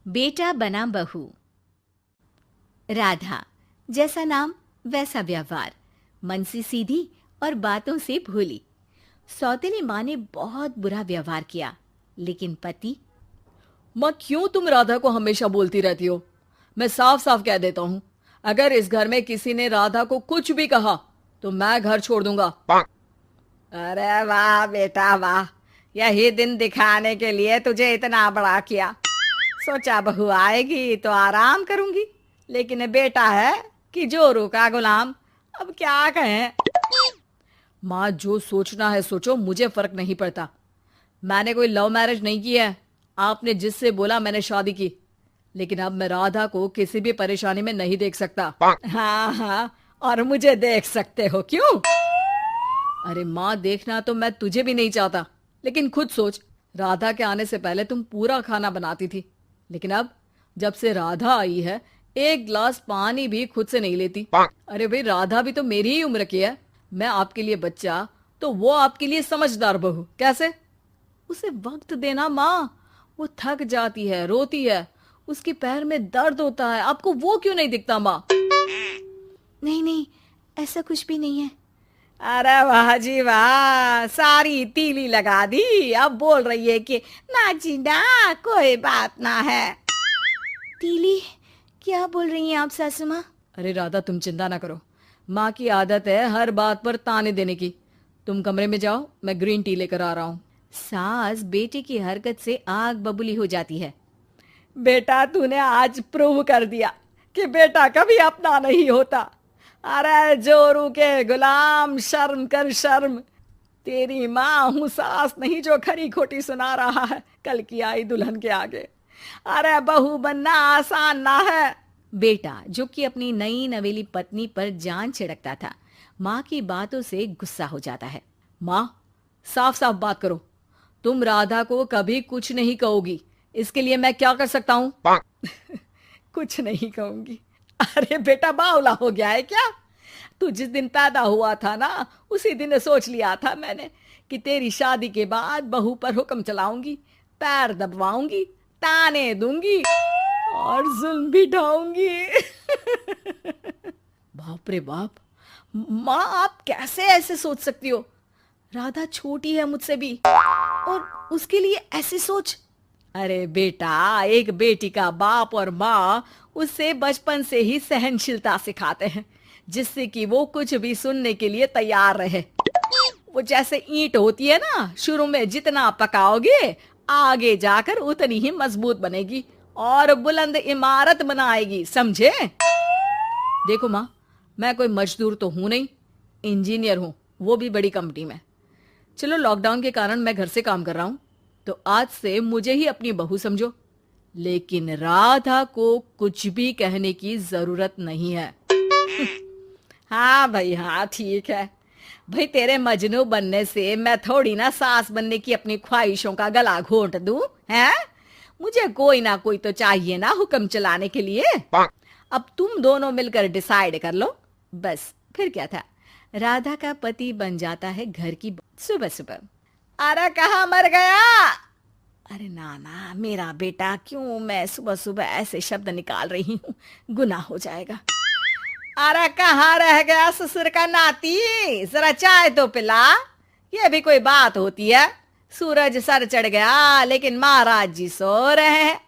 बेटा बना बहू। राधा, जैसा नाम वैसा व्यवहार, मन से सीधी और बातों से भोली। सौतेली माँ ने बहुत बुरा व्यवहार किया, लेकिन पति। माँ, क्यों तुम राधा को हमेशा बोलती रहती हो? मैं साफ साफ कह देता हूँ, अगर इस घर में किसी ने राधा को कुछ भी कहा तो मैं घर छोड़ दूंगा। अरे वाह बेटा वाह, यही दिन दिखाने के लिए तुझे इतना बड़ा किया। सोचा बहू आएगी तो आराम करूंगी, लेकिन बेटा है कि जोरू का गुलाम। अब क्या कहें। माँ, जो सोचना है सोचो, मुझे फर्क नहीं पड़ता। मैंने कोई लव मैरिज नहीं की है। आपने जिससे बोला मैंने शादी की, लेकिन अब मैं राधा को किसी भी परेशानी में नहीं देख सकता। हाँ हाँ, और मुझे देख सकते हो क्यों? अरे माँ, देखना तो मैं तुझे भी नहीं चाहता, लेकिन खुद सोच, राधा के आने से पहले तुम पूरा खाना बनाती थी, लेकिन अब जब से राधा आई है एक गिलास पानी भी खुद से नहीं लेती। अरे भाई, राधा भी तो मेरी ही उम्र की है। मैं आपके लिए बच्चा तो वो आपके लिए समझदार बहू। कैसे? उसे वक्त देना माँ। वो थक जाती है, रोती है, उसके पैर में दर्द होता है। आपको वो क्यों नहीं दिखता माँ? नहीं नहीं, ऐसा कुछ भी नहीं है। अरे वाह जी वाह, सारी तीली लगा दी। अब बोल रही है कि ना जी ना, कोई बात ना है। तीली? क्या बोल रही हैं आप सासू माँ? अरे राधा, तुम चिंता ना करो। माँ की आदत है हर बात पर ताने देने की। तुम कमरे में जाओ, मैं ग्रीन टी लेकर आ रहा हूँ। सास बेटे की हरकत से आग बबूली हो जाती है। बेटा, तूने आज प्रूव कर दिया कि बेटा कभी अपना नहीं होता। अरे जोरू के गुलाम, शर्म कर शर्म। तेरी माँ हूँ, सास नहीं जो खरी खोटी सुना रहा है कल की आई दुल्हन के आगे। अरे बहू बनना आसान ना है। बेटा, जो कि अपनी नई नवेली पत्नी पर जान छिड़कता था, माँ की बातों से गुस्सा हो जाता है। माँ, साफ साफ बात करो। तुम राधा को कभी कुछ नहीं कहोगी, इसके लिए मैं क्या कर सकता हूँ? कुछ नहीं कहूंगी? अरे बेटा, बावला हो गया है क्या? तू जिस दिन पैदा हुआ था ना, उसी दिन सोच लिया था मैंने कि तेरी शादी के बाद बहू पर हुक्म चलाऊंगी, पैर दबवाऊंगी, ताने दूंगी और जुल्म भी ढाऊंगी। बाप रे बाप! माँ, आप कैसे ऐसे सोच सकती हो? राधा छोटी है मुझसे भी, और उसके लिए ऐसी सोच। अरे बेटा, एक बेटी का बाप और माँ उससे बचपन से ही सहनशीलता सिखाते हैं, जिससे कि वो कुछ भी सुनने के लिए तैयार रहे। वो जैसे ईंट होती है ना, शुरू में जितना पकाओगे आगे जाकर उतनी ही मजबूत बनेगी और बुलंद इमारत बनाएगी, समझे? देखो माँ, मैं कोई मजदूर तो हूं नहीं, इंजीनियर हूं, वो भी बड़ी कंपनी में। चलो, लॉकडाउन के कारण मैं घर से काम कर रहा हूं, तो आज से मुझे ही अपनी बहू समझो, लेकिन राधा को कुछ भी कहने की जरूरत नहीं है। हाँ भाई हाँ, ठीक है भाई। तेरे मजनू बनने से मैं थोड़ी ना सास बनने की अपनी ख्वाहिशों का गला घोंट दूं, हैं? मुझे कोई ना कोई तो चाहिए ना हुक्म चलाने के लिए। अब तुम दोनों मिलकर डिसाइड कर लो बस। फिर क्या था, राधा का पति बन जाता है घर की सुबह सुबह। अरे कहाँ मर गया? अरे ना ना, मेरा बेटा, क्यों मैं सुबह सुबह ऐसे शब्द निकाल रही हूँ, गुनाह हो जाएगा। अरे कहाँ रह गया ससुर का नाती? जरा चाय तो पिला। ये भी कोई बात होती है? सूरज सर चढ़ गया, लेकिन महाराज जी सो रहे हैं।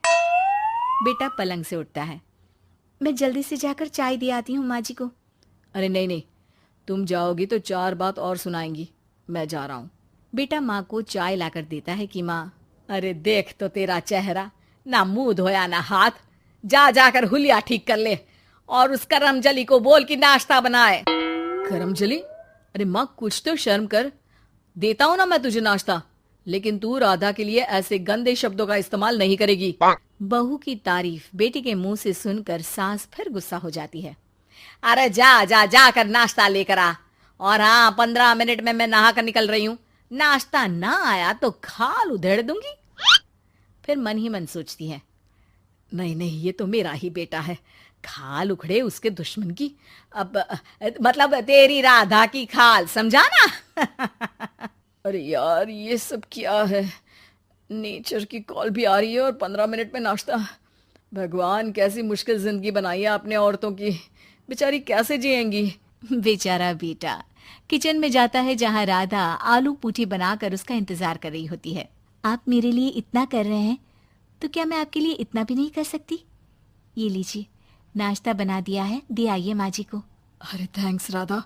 बेटा पलंग से उठता है। मैं जल्दी से जाकर चाय दे आती हूँ माँ जी को। अरे नहीं नहीं, तुम जाओगी तो 4 बात और सुनाएंगी। मैं जा रहा हूँ। बेटा माँ को चाय लाकर देता है कि माँ। अरे देख तो तेरा चेहरा, ना मुंह धोया ना हाथ। जा जाकर हुलिया ठीक कर ले और उस करमजली को बोल कि नाश्ता बनाए। करमजली? अरे माँ, कुछ तो शर्म कर। देता हूं ना मैं तुझे नाश्ता, लेकिन तू राधा के लिए ऐसे गंदे शब्दों का इस्तेमाल नहीं करेगी। बहू की तारीफ बेटी के मुंह से सुनकर सास फिर गुस्सा हो जाती है। अरे जा जा जाकर नाश्ता लेकर आ। और हाँ, 15 मिनट में मैं नहा कर निकल रही हूँ। नाश्ता ना आया तो खाल उधेड़ दूंगी। फिर मन ही मन सोचती है, नहीं नहीं, ये तो मेरा ही बेटा है, खाल उखड़े उसके दुश्मन की। अब मतलब तेरी राधा की खाल, समझा ना? अरे यार, ये सब क्या है? नेचर की कॉल भी आ रही है और 15 मिनट में नाश्ता। भगवान, कैसी मुश्किल जिंदगी बनाई है आपने औरतों की। बेचारी कैसे जिएंगी। बेचारा बेटा किचन में जाता है जहाँ राधा आलू पूठी बनाकर उसका इंतजार कर रही होती है। आप मेरे लिए इतना कर रहे हैं तो क्या मैं आपके लिए इतना भी नहीं कर सकती? ये लीजिए, नाश्ता बना दिया है, दे आइए माँ जी को। अरे थैंक्स राधा,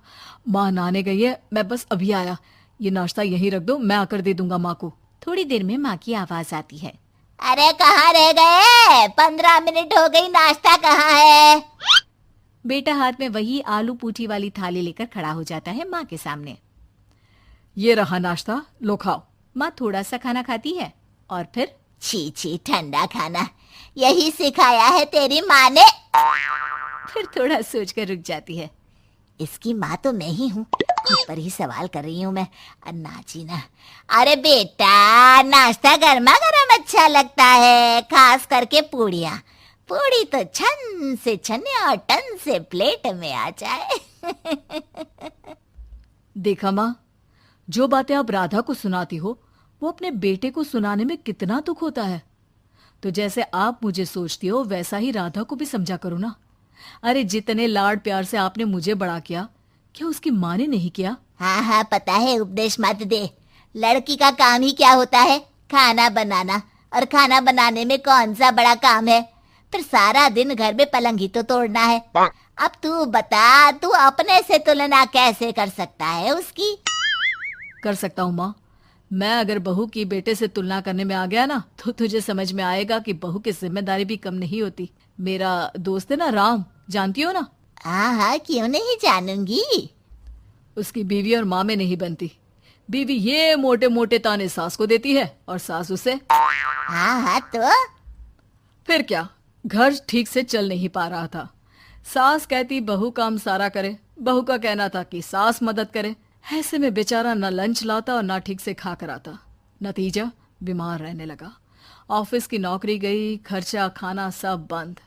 माँ नहाने गई है, मैं बस अभी आया। ये नाश्ता यहीं रख दो, मैं आकर दे दूंगा माँ को। थोड़ी देर में माँ की आवाज आती है। अरे कहाँ रह गए? 15 मिनट हो गई, नाश्ता कहाँ है? बेटा हाथ में वही आलू पूठी वाली थाली लेकर खड़ा हो जाता है माँ के सामने। ये रहा नाश्ता, लो खाओ। माँ थोड़ा सा खाना खाती है और फिर छी छी, ठंडा खाना, यही सिखाया है तेरी माँ ने? फिर थोड़ा सोचकर रुक जाती है। इसकी माँ तो मैं ही हूँ, खुद पर ही सवाल कर रही हूँ मैं। अन्ना जी ना, अरे बेटा नाश्ता गर्मा गर्म अच्छा लगता है, खास करके पूड़ियाँ। पूड़ी तो छन से छने और टन से प्लेट में आ जाए। देखा माँ, जो बातें आप राधा को सुनाती हो वो अपने बेटे को सुनाने में कितना दुख होता है। तो जैसे आप मुझे सोचती हो वैसा ही राधा को भी समझा करो ना। अरे जितने लाड प्यार से आपने मुझे बड़ा किया, क्या उसकी माँ ने नहीं किया? हाँ हाँ पता है, उपदेश मत दे। लड़की का काम ही क्या होता है? खाना बनाना। और खाना बनाने में कौन सा बड़ा काम है? फिर सारा दिन घर में पलंग ही तो तोड़ना है। अब तू बता, तू अपने से तुलना कैसे कर सकता है उसकी? कर सकता हूँ माँ। मैं अगर बहू की बेटे से तुलना करने में आ गया ना, तो तुझे समझ में आएगा कि बहू की जिम्मेदारी भी कम नहीं होती। मेरा दोस्त है ना राम, जानती हो ना? हाँ हाँ, क्यों नहीं जानूंगी। उसकी बीवी और माँ में नहीं बनती। बीवी ये मोटे मोटे ताने सास को देती है और सास उसे। हाँ हाँ तो फिर क्या, घर ठीक से चल नहीं पा रहा था। सास कहती बहू काम सारा करे, बहू का कहना था कि सास मदद करे। ऐसे में बेचारा न लंच लाता और ना ठीक से खा कर आता। नतीजा, बीमार रहने लगा। ऑफिस की नौकरी गई, खर्चा खाना सब बंद।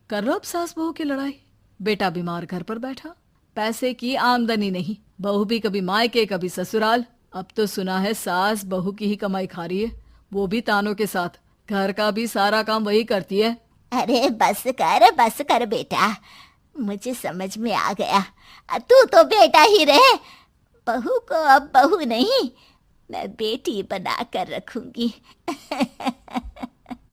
कर लो अब सास बहू की लड़ाई। बेटा बीमार घर पर बैठा, पैसे की आमदनी नहीं, बहू भी कभी मायके कभी ससुराल। अब तो सुना है सास बहू की ही कमाई खा रही है, वो भी तानों के साथ। घर का भी सारा काम वही करती है। अरे बस कर बेटा, मुझे समझ में आ गया। तू तो बेटा ही रहे, बहू को अब बहू नहीं, मैं बेटी बना कर रखूंगी।